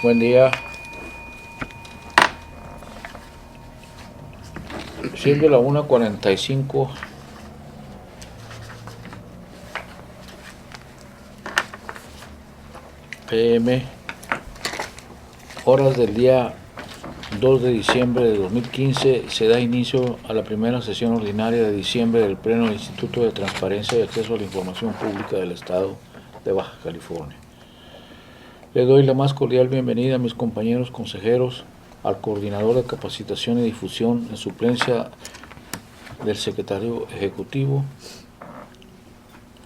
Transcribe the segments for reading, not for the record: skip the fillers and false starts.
Buen día. Siendo la 1:45 p.m., horas del día 2 de diciembre de 2015, se da inicio a la primera sesión ordinaria de diciembre del Pleno del Instituto de Transparencia y Acceso a la Información Pública del Estado de Baja California. Le doy la más cordial bienvenida a mis compañeros consejeros, al coordinador de capacitación y difusión en suplencia del secretario ejecutivo,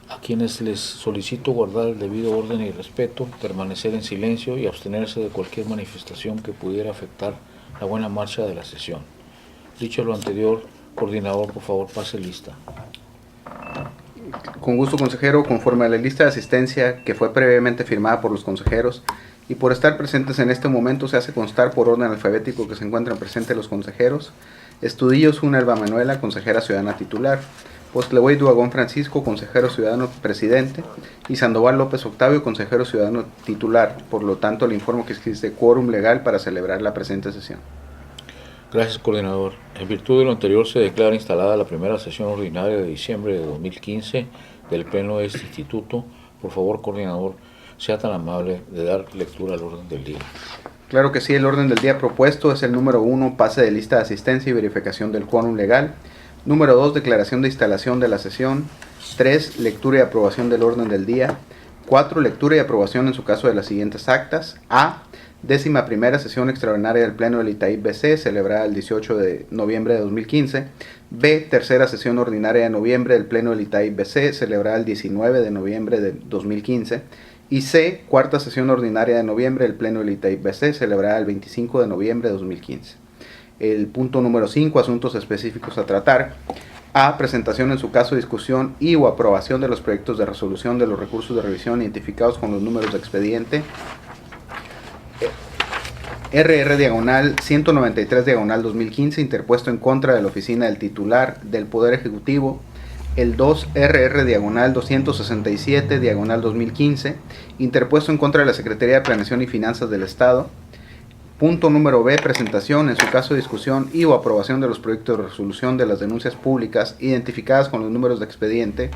a quienes les solicito guardar el debido orden y respeto, permanecer en silencio y abstenerse de cualquier manifestación que pudiera afectar la buena marcha de la sesión. Dicho lo anterior, coordinador, por favor, pase lista. Con gusto, consejero. Conforme a la lista de asistencia que fue previamente firmada por los consejeros y por estar presentes en este momento, se hace constar por orden alfabético que se encuentran presentes los consejeros: Estudillo Zuna Elba Manuela, consejera ciudadana titular; Postlehuey Duagón Francisco, consejero ciudadano presidente; y Sandoval López Octavio, consejero ciudadano titular. Por lo tanto, le informo que existe quórum legal para celebrar la presente sesión. Gracias, coordinador. En virtud de lo anterior, se declara instalada la primera sesión ordinaria de diciembre de 2015 del Pleno de este Instituto. Por favor, coordinador, sea tan amable de dar lectura al orden del día. Claro que sí. El orden del día propuesto es el número 1, pase de lista de asistencia y verificación del quórum legal; número 2, declaración de instalación de la sesión; 3, lectura y aprobación del orden del día; 4, lectura y aprobación en su caso de las siguientes actas: A, 11ª sesión extraordinaria del Pleno del Itaip BC, celebrada el 18 de noviembre de 2015; B, tercera sesión ordinaria de noviembre del Pleno del Itaip BC, celebrada el 19 de noviembre de 2015; y C, cuarta sesión ordinaria de noviembre del Pleno del Itaip BC, celebrada el 25 de noviembre de 2015. El punto número 5, asuntos específicos a tratar. A, presentación en su caso, discusión y o aprobación de los proyectos de resolución de los recursos de revisión identificados con los números de expediente RR-193-2015, interpuesto en contra de la oficina del titular del Poder Ejecutivo; el 2 RR-267-2015, interpuesto en contra de la Secretaría de Planeación y Finanzas del Estado. Punto número B, presentación, en su caso, discusión y o aprobación de los proyectos de resolución de las denuncias públicas identificadas con los números de expediente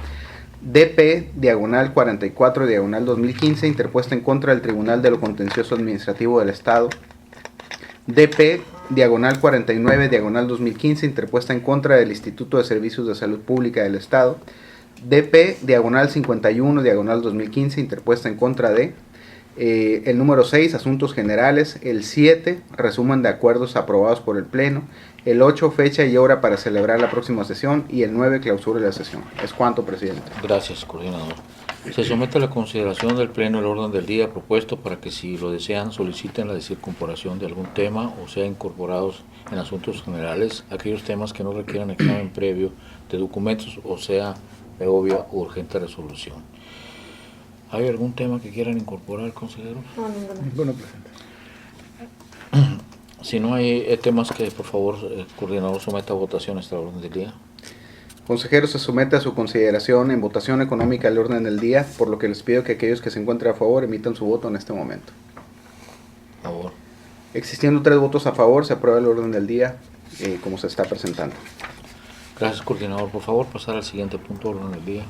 DP-44-2015, interpuesta en contra del Tribunal de lo Contencioso Administrativo del Estado; DP-49-2015, interpuesta en contra del Instituto de Servicios de Salud Pública del Estado; DP-51-2015, interpuesta en contra de el número 6, asuntos generales; el 7, resumen de acuerdos aprobados por el Pleno; el 8, fecha y hora para celebrar la próxima sesión; y el 9, clausura de la sesión. Es cuanto, presidente. Gracias, coordinador. Se somete a la consideración del Pleno el orden del día propuesto para que, si lo desean, soliciten la desincorporación de algún tema o sea incorporados en asuntos generales aquellos temas que no requieran examen previo de documentos o sea de obvia u urgente resolución. ¿Hay algún tema que quieran incorporar, consejeros? No, ninguno. Ninguno, presidente. Si no hay temas, que por favor el coordinador someta a votación esta orden del día. Consejero, se somete a su consideración en votación económica el orden del día, por lo que les pido que aquellos que se encuentren a favor emitan su voto en este momento. A favor. Existiendo 3 votos a favor, se aprueba el orden del día como se está presentando. Gracias, coordinador. Por favor, pasar al siguiente punto del orden del día.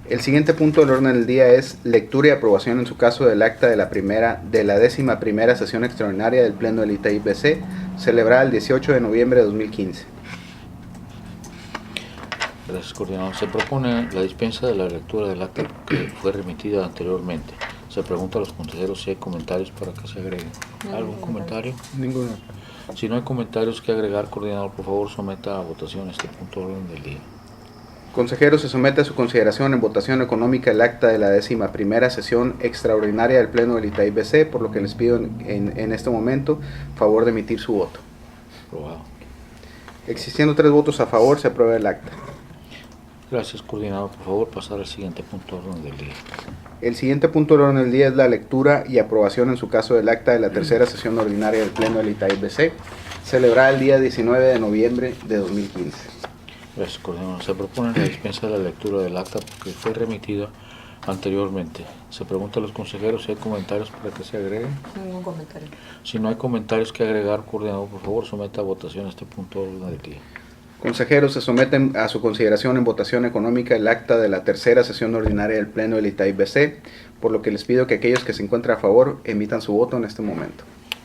El siguiente punto del orden del día es lectura y aprobación en su caso del acta de la 11ª sesión extraordinaria del Pleno del Itaip BC, celebrada el 18 de noviembre de 2015. Gracias, coordinador. Se propone la dispensa de la lectura del acta que fue remitida anteriormente. Se pregunta a los consejeros si hay comentarios para que se agreguen. ¿Algún comentario? Ninguno. Si no hay comentarios que agregar, coordinador, por favor someta a votación este punto del orden del día. Consejero, se somete a su consideración en votación económica el acta de la 11ª sesión extraordinaria del Pleno del Itaip BC, por lo que les pido en este momento favor de emitir su voto. Aprobado. Existiendo 3 votos a favor, se aprueba el acta. Gracias, coordinador. Por favor, pasar al siguiente punto del orden del día. El siguiente punto del orden del día es la lectura y aprobación en su caso del acta de la 3ª sesión ordinaria del Pleno del Itaip BC, celebrada el día 19 de noviembre de 2015. Gracias, coordinador. Se propone la dispensa de la lectura del acta porque fue remitida anteriormente. Se pregunta a los consejeros si hay comentarios para que se agreguen. Ningún comentario. Si no hay comentarios que agregar, coordinador, por favor, someta a votación este punto de orden del día. Consejeros, se someten a su consideración en votación económica el acta de la tercera sesión ordinaria del Pleno del ITAIP BC, por lo que les pido que aquellos que se encuentren a favor emitan su voto en este momento.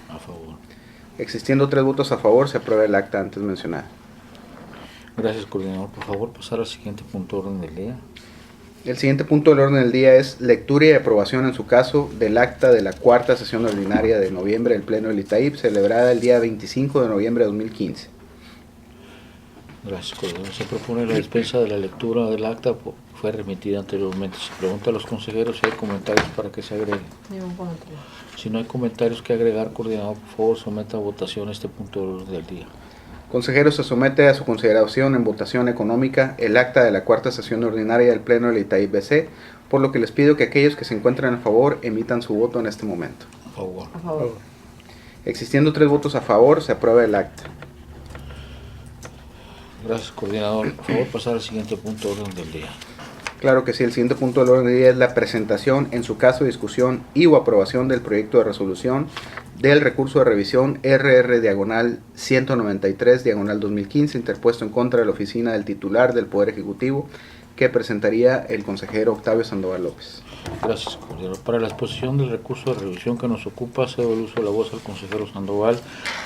A favor. Existiendo 3 votos a favor, se aprueba el acta antes mencionada. Gracias, coordinador. Por favor, pasar al siguiente punto de orden del día. El siguiente punto del orden del día es lectura y aprobación en su caso del acta de la cuarta sesión ordinaria de noviembre del Pleno del ITAIP, celebrada el día 25 de noviembre de 2015. Gracias, coordinador. Se propone la dispensa de la lectura del acta, fue remitida anteriormente. Se pregunta a los consejeros si hay comentarios para que se agreguen. Ningún comentario. Si no hay comentarios que agregar, coordinador, por favor, someta a votación este punto de orden del día. Consejeros, se somete a su consideración en votación económica el acta de la cuarta sesión ordinaria del Pleno del ITAIP BC, por lo que les pido que aquellos que se encuentren a favor emitan su voto en este momento. A favor. A favor. Existiendo 3 votos a favor, se aprueba el acta. Gracias, coordinador. Por favor, pasar al siguiente punto de orden del día. Claro que sí, el siguiente punto del orden del día es la presentación, en su caso, discusión y o aprobación del proyecto de resolución del recurso de revisión RR-193-2015 interpuesto en contra de la oficina del titular del Poder Ejecutivo, que presentaría el consejero Octavio Sandoval López. Gracias, coordinador. Para la exposición del recurso de revisión que nos ocupa, cedo el uso de la voz al consejero Sandoval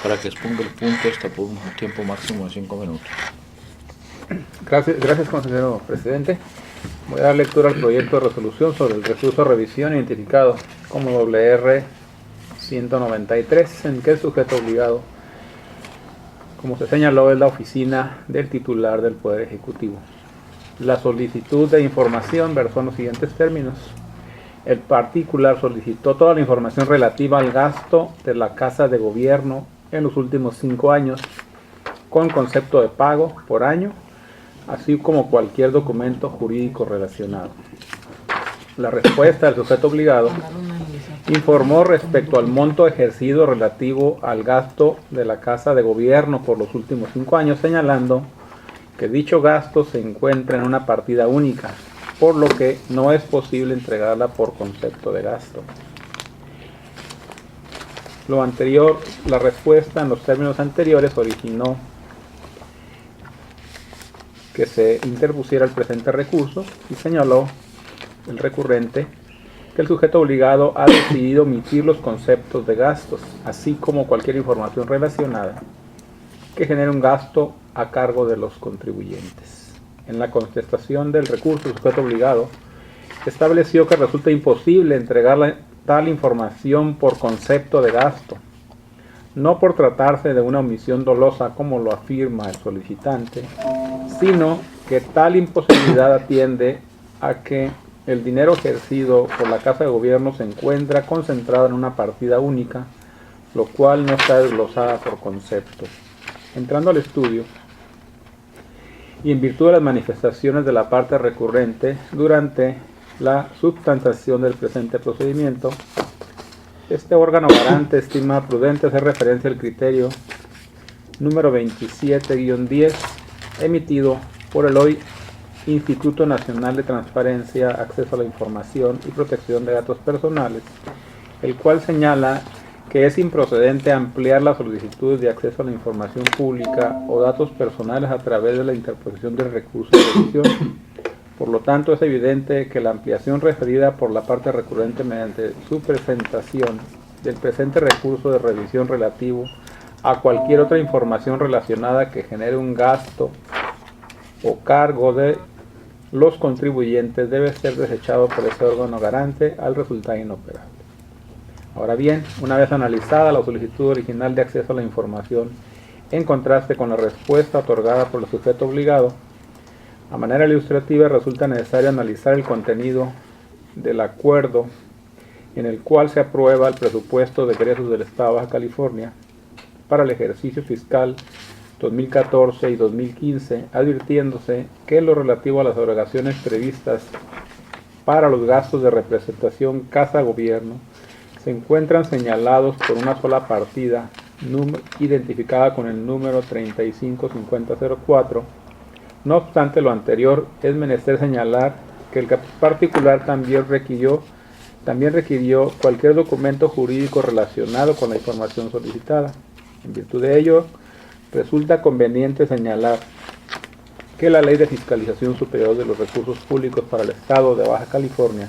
para que exponga el punto hasta por un tiempo máximo de 5 minutos. Gracias, consejero presidente. Voy a dar lectura al proyecto de resolución sobre el recurso de revisión identificado como WR 193, en que el sujeto obligado, como se señaló, es la oficina del titular del Poder Ejecutivo. La solicitud de información versó en los siguientes términos. El particular solicitó toda la información relativa al gasto de la Casa de Gobierno en los últimos 5 años, con concepto de pago por año, así como cualquier documento jurídico relacionado. La respuesta del sujeto obligado informó respecto al monto ejercido relativo al gasto de la Casa de Gobierno por los últimos 5 años, señalando que dicho gasto se encuentra en una partida única, por lo que no es posible entregarla por concepto de gasto. Lo anterior, la respuesta en los términos anteriores originó que se interpusiera el presente recurso y señaló el recurrente que el sujeto obligado ha decidido omitir los conceptos de gastos, así como cualquier información relacionada que genere un gasto a cargo de los contribuyentes. En la contestación del recurso, el sujeto obligado estableció que resulta imposible entregar tal información por concepto de gasto, no por tratarse de una omisión dolosa como lo afirma el solicitante, sino que tal imposibilidad atiende a que el dinero ejercido por la Casa de Gobierno se encuentra concentrado en una partida única, lo cual no está desglosada por concepto. Entrando al estudio, y en virtud de las manifestaciones de la parte recurrente durante la substantación del presente procedimiento, este órgano garante estima prudente hacer referencia al criterio número 27-10 emitido por el hoy Instituto Nacional de Transparencia, Acceso a la Información y Protección de Datos Personales, el cual señala que es improcedente ampliar las solicitudes de acceso a la información pública o datos personales a través de la interposición del recurso de revisión. Por lo tanto, es evidente que la ampliación referida por la parte recurrente mediante su presentación del presente recurso de revisión relativo a cualquier otra información relacionada que genere un gasto o cargo de los contribuyentes debe ser desechado por ese órgano garante al resultar inoperable. Ahora bien, una vez analizada la solicitud original de acceso a la información en contraste con la respuesta otorgada por el sujeto obligado, a manera ilustrativa resulta necesario analizar el contenido del acuerdo en el cual se aprueba el presupuesto de egresos del Estado de Baja California para el ejercicio fiscal 2014 y 2015, advirtiéndose que lo relativo a las obligaciones previstas para los gastos de representación Casa-Gobierno se encuentran señalados por una sola partida identificada con el número 355004. No obstante lo anterior, es menester señalar que el particular también requirió cualquier documento jurídico relacionado con la información solicitada. En virtud de ello, resulta conveniente señalar que la Ley de Fiscalización Superior de los Recursos Públicos para el Estado de Baja California,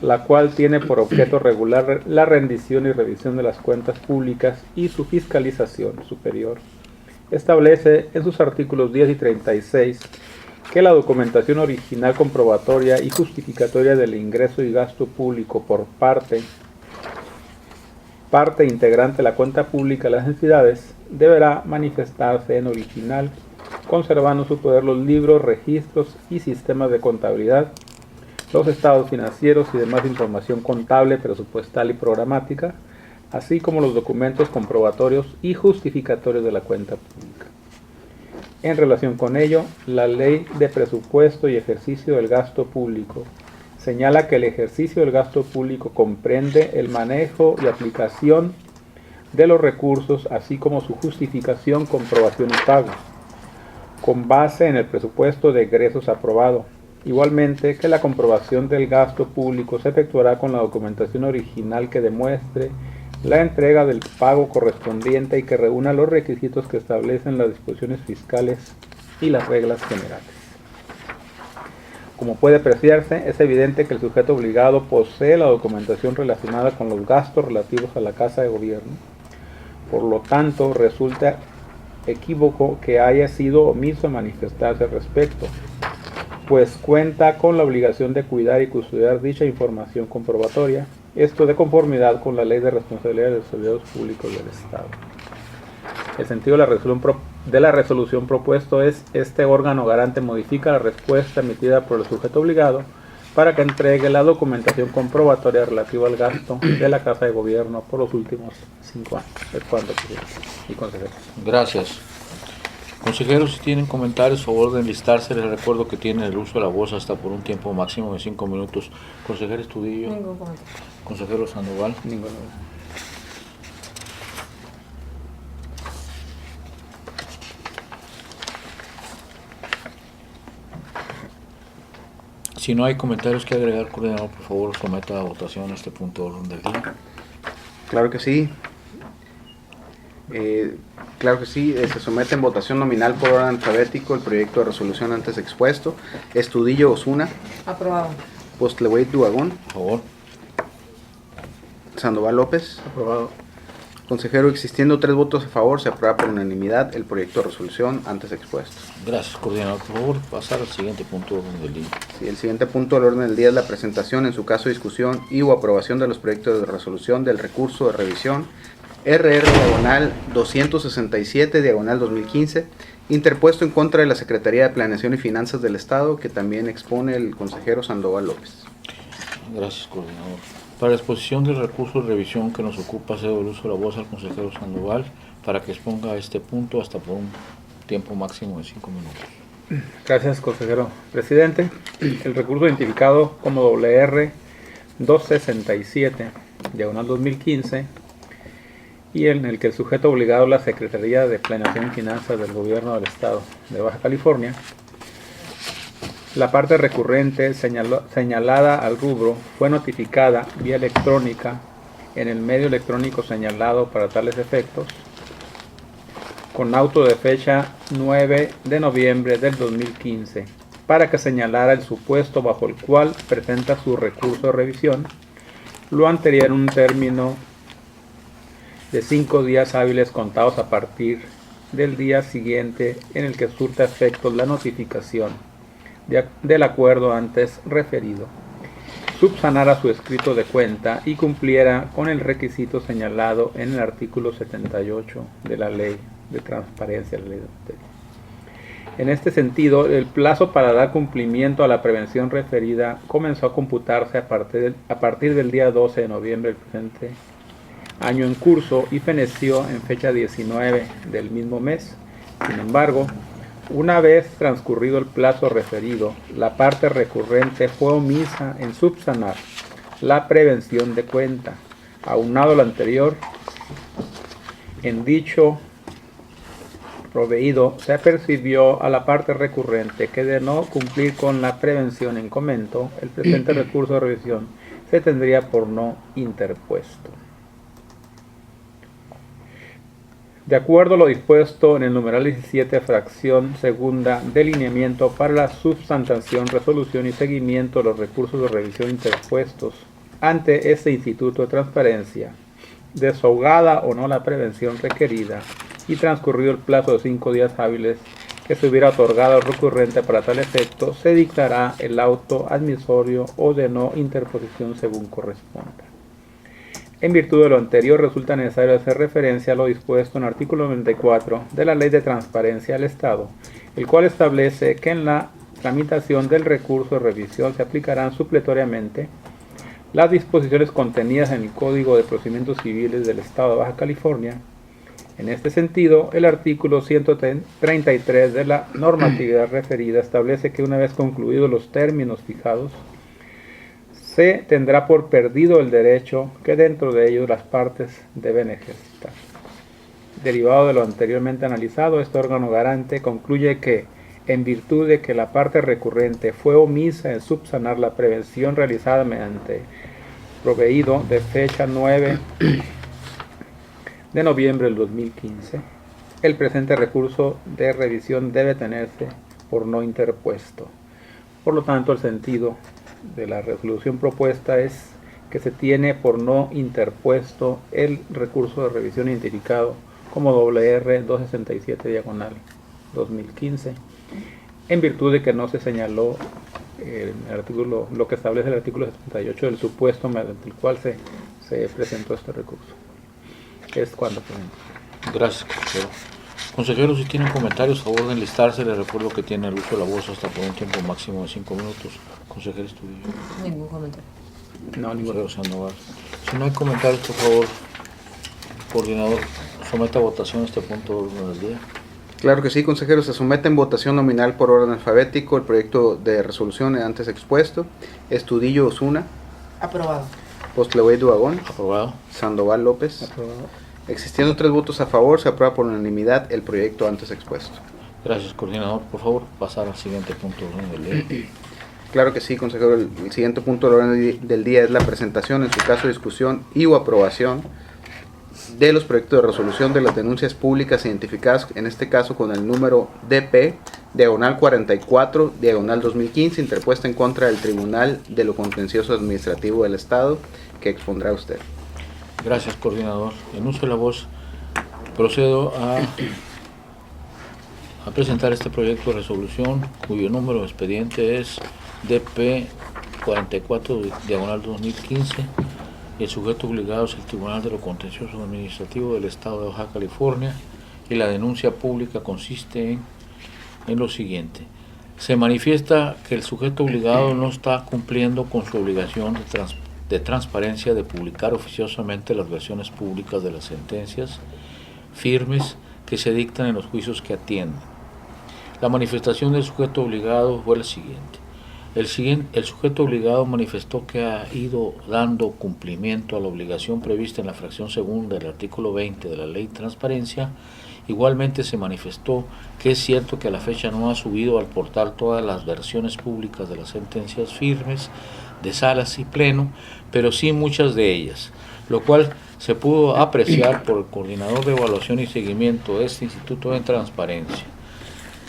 la cual tiene por objeto regular la rendición y revisión de las cuentas públicas y su fiscalización superior, establece en sus artículos 10 y 36 que la documentación original comprobatoria y justificatoria del ingreso y gasto público por parte integrante de la cuenta pública de las entidades deberá manifestarse en original, conservando en su poder los libros, registros y sistemas de contabilidad, los estados financieros y demás información contable, presupuestal y programática, así como los documentos comprobatorios y justificatorios de la cuenta pública. En relación con ello, la Ley de Presupuesto y Ejercicio del Gasto Público señala que el ejercicio del gasto público comprende el manejo y aplicación de los recursos, así como su justificación, comprobación y pago, con base en el presupuesto de egresos aprobado. Igualmente, que la comprobación del gasto público se efectuará con la documentación original que demuestre la entrega del pago correspondiente y que reúna los requisitos que establecen las disposiciones fiscales y las reglas generales. Como puede apreciarse, es evidente que el sujeto obligado posee la documentación relacionada con los gastos relativos a la Casa de Gobierno. Por lo tanto, resulta equívoco que haya sido omiso en manifestarse al respecto, pues cuenta con la obligación de cuidar y custodiar dicha información comprobatoria, esto de conformidad con la Ley de Responsabilidad de los Servidores Públicos del Estado. El sentido de la resolución propuesto es: este órgano garante modifica la respuesta emitida por el sujeto obligado para que entregue la documentación comprobatoria relativa al gasto de la Casa de Gobierno por los últimos 5 años. Es cuanto, presidente y consejeros. Gracias. Consejeros, si tienen comentarios, favor de enlistarse. Les recuerdo que tienen el uso de la voz hasta por un tiempo máximo de 5 minutos. Consejero Estudillo. Ningún comentario. Consejero Sandoval. Ninguno. Si no hay comentarios que agregar, coordinador, por favor, someta a votación este punto de orden del día. Claro que sí. Se somete en votación nominal por orden alfabético el proyecto de resolución antes expuesto. Estudillo Osuna, Aprobado. Postlewey Duagón, Por favor. Sandoval López. Aprobado. Consejero, existiendo 3 votos a favor, se aprueba por unanimidad el proyecto de resolución antes expuesto. Gracias, coordinador. Por favor, pasar al siguiente punto de orden del día. Sí, el siguiente punto del orden del día es la presentación, en su caso discusión y o aprobación de los proyectos de resolución del recurso de revisión RR-267-2015, interpuesto en contra de la Secretaría de Planeación y Finanzas del Estado, que también expone el consejero Sandoval López. Gracias, coordinador. Para la exposición del recurso de revisión que nos ocupa, cedo el uso de la voz al consejero Sandoval para que exponga este punto hasta por un tiempo máximo de 5 minutos. Gracias, consejero presidente. El recurso identificado como WR 267/2015 y en el que el sujeto obligado es la Secretaría de Planeación y Finanzas del Gobierno del Estado de Baja California. La parte recurrente señalada al rubro fue notificada vía electrónica en el medio electrónico señalado para tales efectos, con auto de fecha 9 de noviembre del 2015, para que señalara el supuesto bajo el cual presenta su recurso de revisión, lo anterior en un término de 5 días hábiles contados a partir del día siguiente en el que surta efectos la notificación del acuerdo antes referido, subsanara su escrito de cuenta y cumpliera con el requisito señalado en el artículo 78 de la Ley de Transparencia. En este sentido, el plazo para dar cumplimiento a la prevención referida comenzó a computarse a partir del día 12 de noviembre del presente año en curso y feneció en fecha 19 del mismo mes. Sin embargo, una vez transcurrido el plazo referido, la parte recurrente fue omisa en subsanar la prevención de cuenta. Aunado lo anterior, en dicho proveído se apercibió a la parte recurrente que de no cumplir con la prevención en comento, el presente recurso de revisión se tendría por no interpuesto. De acuerdo a lo dispuesto en el numeral 17, fracción segunda, de lineamiento para la subsantación, resolución y seguimiento de los recursos de revisión interpuestos ante este Instituto de Transparencia, desahogada o no la prevención requerida y transcurrido el plazo de 5 días hábiles que se hubiera otorgado al recurrente para tal efecto, se dictará el auto admisorio o de no interposición según corresponda. En virtud de lo anterior, resulta necesario hacer referencia a lo dispuesto en el artículo 94 de la Ley de Transparencia del Estado, el cual establece que en la tramitación del recurso de revisión se aplicarán supletoriamente las disposiciones contenidas en el Código de Procedimientos Civiles del Estado de Baja California. En este sentido, el artículo 133 de la normatividad referida establece que una vez concluidos los términos fijados, se tendrá por perdido el derecho que dentro de ellos las partes deben ejercitar. Derivado de lo anteriormente analizado, este órgano garante concluye que, en virtud de que la parte recurrente fue omisa en subsanar la prevención realizada mediante proveído de fecha 9 de noviembre del 2015, el presente recurso de revisión debe tenerse por no interpuesto. Por lo tanto, el sentido de la resolución propuesta es que se tiene por no interpuesto el recurso de revisión identificado como WR 267 diagonal 2015, en virtud de que no se señaló el artículo, lo que establece el artículo 78 del supuesto mediante el cual se presentó este recurso. Es cuando presentó. Gracias, consejero. Consejeros, si tienen comentarios, a favor de enlistarse. Les recuerdo que tiene el uso de la voz hasta por un tiempo máximo de 5 minutos. Consejero Estudillo. Ningún comentario. No, ningún. Consejero Sandoval. Si no hay comentarios, por favor, coordinador, someta a votación este punto de orden del día. Claro que sí, consejero. Se somete en votación nominal por orden alfabético el proyecto de resolución antes expuesto. Estudillo Osuna, Aprobado. Postlehuey Duagón, Aprobado. Sandoval López. Aprobado. Existiendo 3 votos a favor, se aprueba por unanimidad el proyecto antes expuesto. Gracias, coordinador. Por favor, pasar al siguiente punto de orden del día. Claro que sí, consejero. El siguiente punto del orden del día es la presentación, en su caso discusión y o aprobación de los proyectos de resolución de las denuncias públicas identificadas, en este caso con el número DP, diagonal 44, diagonal 2015, interpuesta en contra del Tribunal de lo Contencioso Administrativo del Estado, que expondrá usted. Gracias, coordinador. En uso de la voz, procedo a presentar este proyecto de resolución, cuyo número de expediente es DP 44, diagonal 2015, y el sujeto obligado es el Tribunal de lo Contencioso Administrativo del Estado de Baja California, y la denuncia pública consiste en lo siguiente. Se manifiesta que el sujeto obligado no está cumpliendo con su obligación de transparencia de publicar oficiosamente las versiones públicas de las sentencias firmes que se dictan en los juicios que atienden. La manifestación del sujeto obligado fue la siguiente. El sujeto obligado manifestó que ha ido dando cumplimiento a la obligación prevista en la fracción segunda del artículo 20 de la Ley de Transparencia. Igualmente se manifestó que es cierto que a la fecha no ha subido al portal todas las versiones públicas de las sentencias firmes de salas y pleno, pero sí muchas de ellas, lo cual se pudo apreciar por el coordinador de evaluación y seguimiento de este Instituto de Transparencia,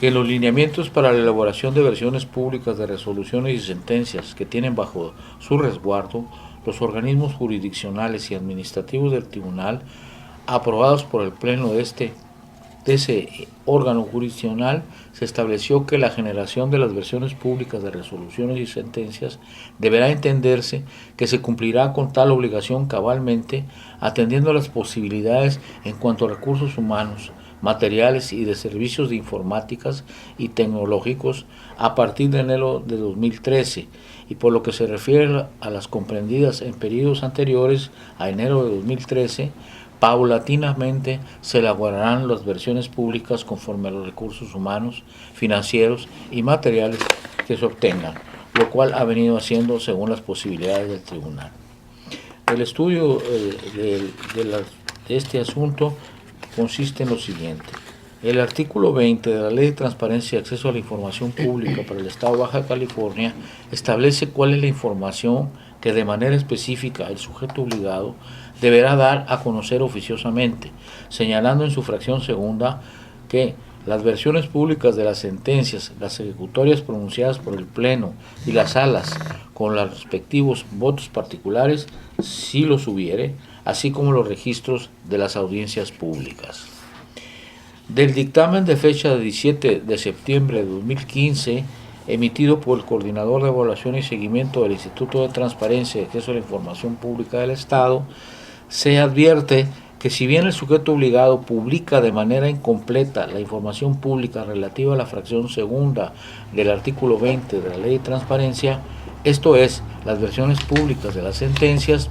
que los lineamientos para la elaboración de versiones públicas de resoluciones y sentencias que tienen bajo su resguardo los organismos jurisdiccionales y administrativos del tribunal, aprobados por el pleno de ese órgano jurisdiccional, se estableció que la generación de las versiones públicas de resoluciones y sentencias deberá entenderse que se cumplirá con tal obligación cabalmente, atendiendo a las posibilidades en cuanto a recursos humanos, materiales y de servicios de informáticas y tecnológicos a partir de enero de 2013, y por lo que se refiere a las comprendidas en periodos anteriores a enero de 2013, paulatinamente se elaborarán las versiones públicas conforme a los recursos humanos, financieros y materiales que se obtengan, lo cual ha venido haciendo según las posibilidades del tribunal. El estudio de este asunto consiste en lo siguiente. El artículo 20 de la Ley de Transparencia y Acceso a la Información Pública para el Estado de Baja California establece cuál es la información que de manera específica el sujeto obligado deberá dar a conocer oficiosamente, señalando en su fracción segunda que las versiones públicas de las sentencias, las ejecutorias pronunciadas por el Pleno y las salas con los respectivos votos particulares, si los hubiere, así como los registros de las audiencias públicas. Del dictamen de fecha de 17 de septiembre de 2015, emitido por el Coordinador de Evaluación y Seguimiento del Instituto de Transparencia y Acceso a la Información Pública del Estado, se advierte que si bien el sujeto obligado publica de manera incompleta la información pública relativa a la fracción segunda del artículo 20 de la Ley de Transparencia, esto es, las versiones públicas de las sentencias,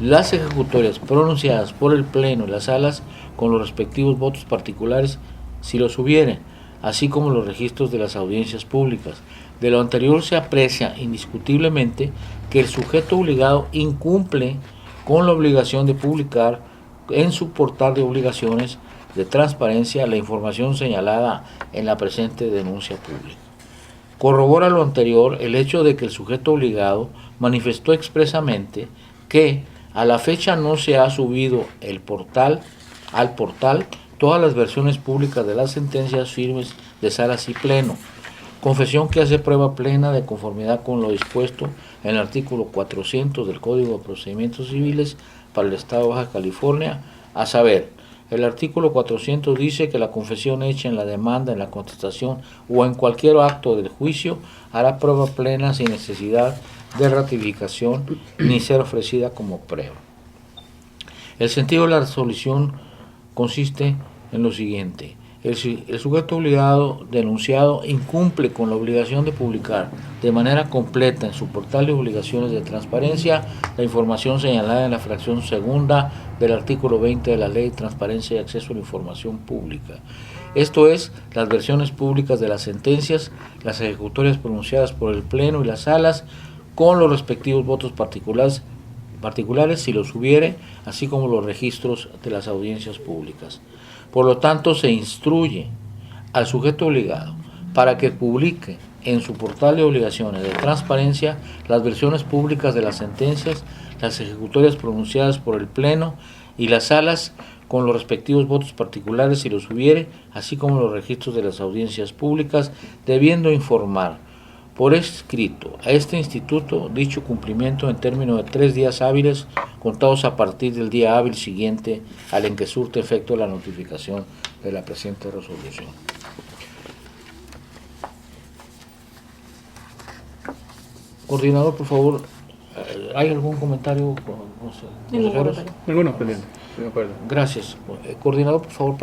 las ejecutorias pronunciadas por el Pleno y las salas con los respectivos votos particulares, si los hubiere, así como los registros de las audiencias públicas. De lo anterior se aprecia indiscutiblemente que el sujeto obligado incumple con la obligación de publicar en su portal de obligaciones de transparencia la información señalada en la presente denuncia pública. Corrobora lo anterior el hecho de que el sujeto obligado manifestó expresamente que a la fecha no se ha subido al portal todas las versiones públicas de las sentencias firmes de salas y pleno, confesión que hace prueba plena de conformidad con lo dispuesto en el artículo 400 del Código de Procedimientos Civiles para el Estado de Baja California, a saber, el artículo 400 dice que la confesión hecha en la demanda, en la contestación o en cualquier acto del juicio hará prueba plena sin necesidad de ratificación ni ser ofrecida como prueba. El sentido de la resolución consiste en lo siguiente: el sujeto obligado denunciado incumple con la obligación de publicar de manera completa en su portal de obligaciones de transparencia la información señalada en la fracción segunda del artículo 20 de la Ley de Transparencia y Acceso a la Información Pública. Esto es, las versiones públicas de las sentencias, las ejecutorias pronunciadas por el Pleno y las salas, con los respectivos votos particulares si los hubiere, así como los registros de las audiencias públicas. Por lo tanto, se instruye al sujeto obligado para que publique en su portal de obligaciones de transparencia las versiones públicas de las sentencias, las ejecutorias pronunciadas por el Pleno y las salas con los respectivos votos particulares si los hubiere, así como los registros de las audiencias públicas, debiendo informar por escrito a este instituto dicho cumplimiento en términos de 3 días hábiles contados a partir del día hábil siguiente al en que surte efecto la notificación de la presente resolución. Coordinador, por favor, ¿hay algún comentario? Ninguno. Ninguno pendiente. De acuerdo. Gracias. Coordinador, por favor,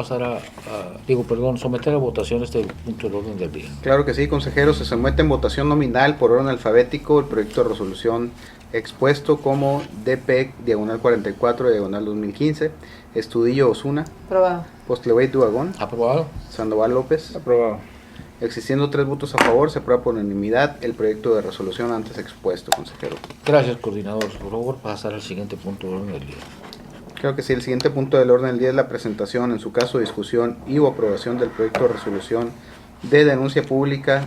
someter a votación este punto del orden del día. Claro que sí, consejero. Se somete en votación nominal por orden alfabético el proyecto de resolución expuesto como DP/44/2015, Estudillo Osuna, Aprobado. Postlevey Duagón, ¿Aprobado? Sandoval López. Aprobado. Existiendo 3 votos a favor, se aprueba por unanimidad el proyecto de resolución antes expuesto, consejero. Gracias, coordinador. Por favor, pasar al siguiente punto del orden del día. Creo que sí, el siguiente punto del orden del día es la presentación, en su caso discusión y o aprobación del proyecto de resolución de denuncia pública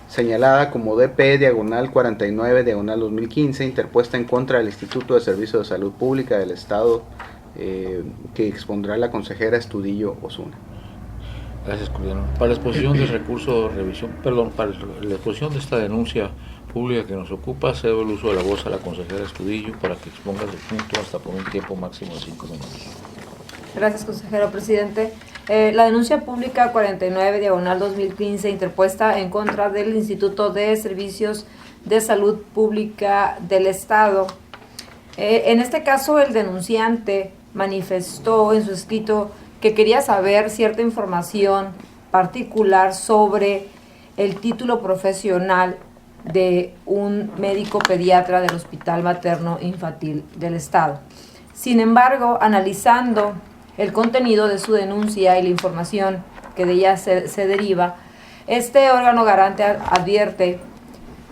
señalada como DP/49/2015, interpuesta en contra del Instituto de Servicios de Salud Pública del Estado, que expondrá la consejera Estudillo Osuna. Gracias, coordinador. Para la exposición del recurso de revisión, para la exposición de esta denuncia pública que nos ocupa, cedo el uso de la voz a la consejera Estudillo para que exponga el punto hasta por un tiempo máximo de 5 minutos. Gracias, consejero presidente. La denuncia pública 49/2015 interpuesta en contra del Instituto de Servicios de Salud Pública del Estado. En este caso, el denunciante manifestó en su escrito que quería saber cierta información particular sobre el título profesional de un médico pediatra del Hospital Materno Infantil del Estado. Sin embargo, analizando el contenido de su denuncia y la información que de ella se deriva, este órgano garante advierte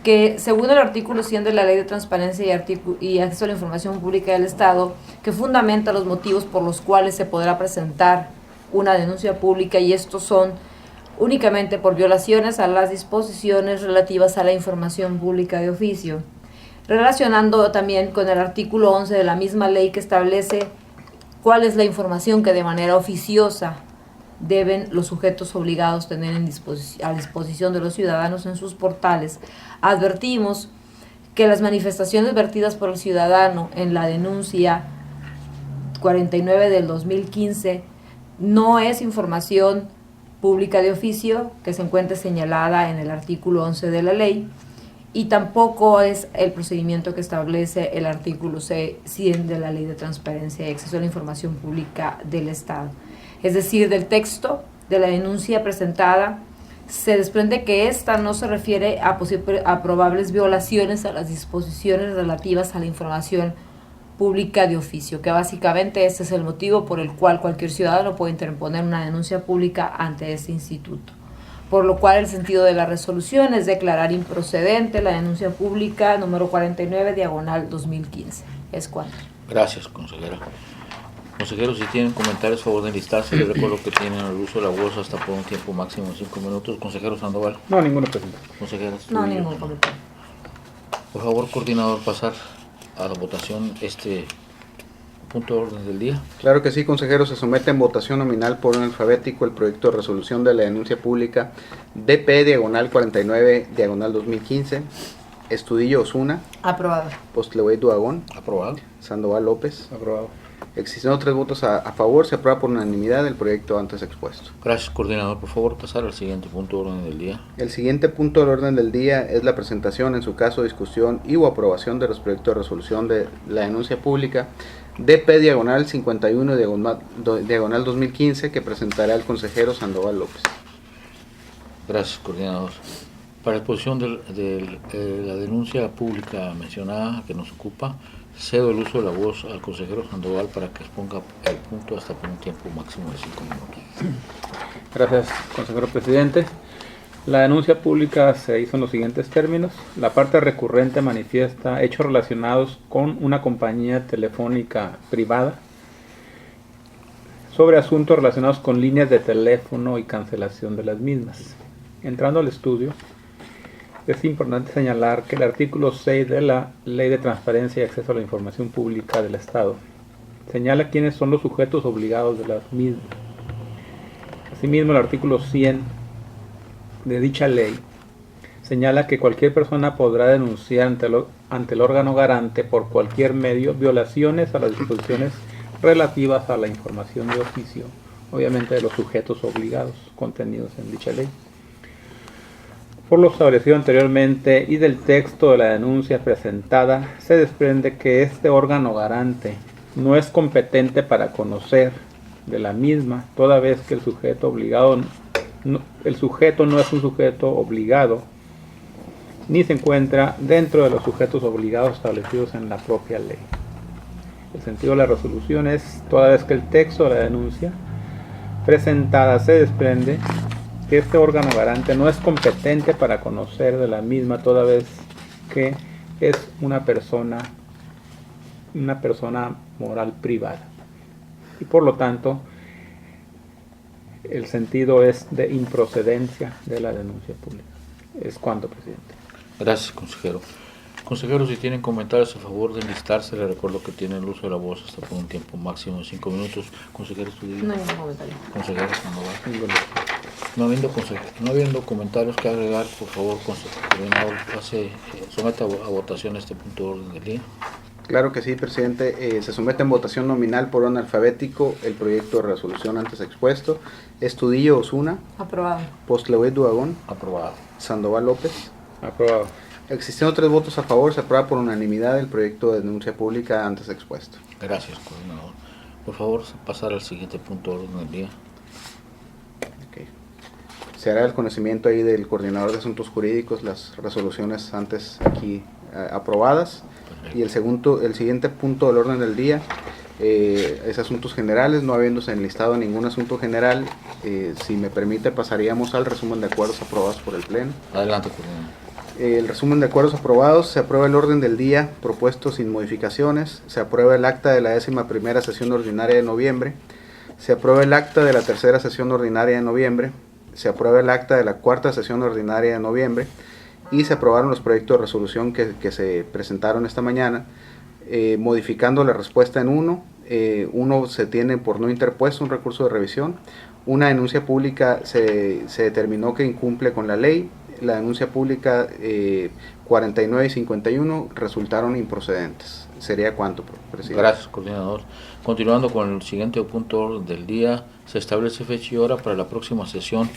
que, según el artículo 100 de la Ley de Transparencia y Acceso a la Información Pública del Estado, que fundamenta los motivos por los cuales se podrá presentar una denuncia pública, y estos son únicamente por violaciones a las disposiciones relativas a la información pública de oficio, relacionando también con el artículo 11 de la misma ley, que establece cuál es la información que de manera oficiosa deben los sujetos obligados tener a disposición de los ciudadanos en sus portales. Advertimos que las manifestaciones vertidas por el ciudadano en la denuncia 49 del 2015 no es información pública de oficio que se encuentre señalada en el artículo 11 de la ley, y tampoco es el procedimiento que establece el artículo 100 de la Ley de Transparencia y Acceso a la Información Pública del Estado. Es decir, del texto de la denuncia presentada se desprende que esta no se refiere a probables violaciones a las disposiciones relativas a la información pública de oficio, que básicamente este es el motivo por el cual cualquier ciudadano puede interponer una denuncia pública ante este instituto. Por lo cual el sentido de la resolución es declarar improcedente la denuncia pública número 49 diagonal 2015. Es cuanto. Gracias, consejera. Consejeros, si tienen comentarios, a favor de enlistarse. Les recuerdo que tienen el uso de la voz hasta por un tiempo máximo de 5 minutos. Consejero Sandoval. No, ninguno, presidente. Consejera No, Astudillo. ningún comentario. Por favor, coordinador, pasar a la votación este punto de orden del día. Claro que sí, consejero. Se somete en votación nominal por orden alfabético el proyecto de resolución de la denuncia pública DP diagonal 49 diagonal 2015. Estudillo Osuna, Aprobado. Postlevey Duagón, Aprobado. Sandoval López. Aprobado. Existiendo 3 votos a favor, se aprueba por unanimidad el proyecto antes expuesto. Gracias, coordinador. Por favor, pasar al siguiente punto de orden del día. El siguiente punto del orden del día es la presentación, en su caso, discusión y o aprobación de los proyectos de resolución de la denuncia pública DP diagonal 51 diagonal 2015, que presentará el consejero Sandoval López. Gracias, coordinador. Para exposición de la denuncia pública mencionada que nos ocupa, cedo el uso de la voz al consejero Sandoval para que exponga el punto hasta por un tiempo máximo de 5 minutos. Gracias, consejero presidente. La denuncia pública se hizo en los siguientes términos. La parte recurrente manifiesta hechos relacionados con una compañía telefónica privada sobre asuntos relacionados con líneas de teléfono y cancelación de las mismas. Entrando al estudio, es importante señalar que el artículo 6 de la Ley de Transparencia y Acceso a la Información Pública del Estado señala quiénes son los sujetos obligados de las mismas. Asimismo, el artículo 100 de dicha ley señala que cualquier persona podrá denunciar ante el órgano garante por cualquier medio violaciones a las disposiciones relativas a la información de oficio, obviamente de los sujetos obligados contenidos en dicha ley. Por lo establecido anteriormente y del texto de la denuncia presentada, se desprende que este órgano garante no es competente para conocer de la misma, toda vez que el sujeto no es un sujeto obligado, ni se encuentra dentro de los sujetos obligados establecidos en la propia ley. El sentido de la resolución es, toda vez que el texto de la denuncia presentada se desprende que este órgano garante no es competente para conocer de la misma, toda vez que es una persona moral privada. Y por lo tanto, el sentido es de improcedencia de la denuncia pública. Es cuanto, presidente. Gracias, consejero. Consejeros, si tienen comentarios a favor de enlistarse, les recuerdo que tienen el uso de la voz hasta por un tiempo máximo de 5 minutos. Consejero Astudillo. No hay ningún comentario. Consejero Sandoval. No habiendo comentarios que agregar, por favor, coordinador, someta a votación este punto de orden del día. Claro que sí, presidente. Se somete en votación nominal por orden alfabético el proyecto de resolución antes expuesto. Estudillo Osuna, Aprobado. Postlevey Duagón, Aprobado. Sandoval López. Aprobado. Existiendo 3 votos a favor, se aprueba por unanimidad el proyecto de denuncia pública antes expuesto. Gracias, coordinador. Por favor, pasar al siguiente punto de orden del día. Okay. Se hará el conocimiento ahí del coordinador de asuntos jurídicos las resoluciones antes aquí aprobadas. Perfecto. Y el siguiente punto del orden del día es asuntos generales, no habiéndose enlistado ningún asunto general. Si me permite, pasaríamos al resumen de acuerdos aprobados por el Pleno. Adelante, coordinador. El resumen de acuerdos aprobados: se aprueba el orden del día propuesto sin modificaciones, se aprueba el acta de la 11ª sesión ordinaria de noviembre, Se aprueba el acta de la tercera sesión ordinaria de noviembre. Se aprueba el acta de la cuarta sesión ordinaria de noviembre. Y se aprobaron los proyectos de resolución que se presentaron esta mañana, modificando la respuesta en uno. Uno se tiene por no interpuesto un recurso de revisión. Una denuncia pública se determinó que incumple con la ley. La denuncia pública 49 y 51 resultaron improcedentes. ¿Sería cuánto, presidente? Gracias, coordinador. Continuando con el siguiente punto de orden del día, se establece fecha y hora para la próxima sesión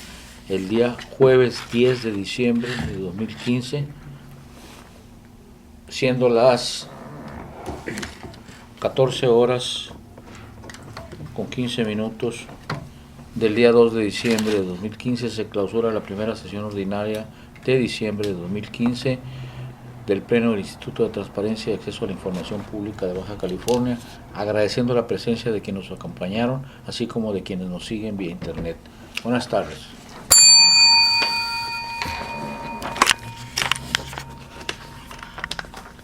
el día jueves 10 de diciembre de 2015, siendo las 14 horas con 15 minutos del día 2 de diciembre de 2015. Se clausura la primera sesión ordinaria de diciembre de 2015 del Pleno del Instituto de Transparencia y Acceso a la Información Pública de Baja California, agradeciendo la presencia de quienes nos acompañaron, así como de quienes nos siguen vía internet. Buenas tardes.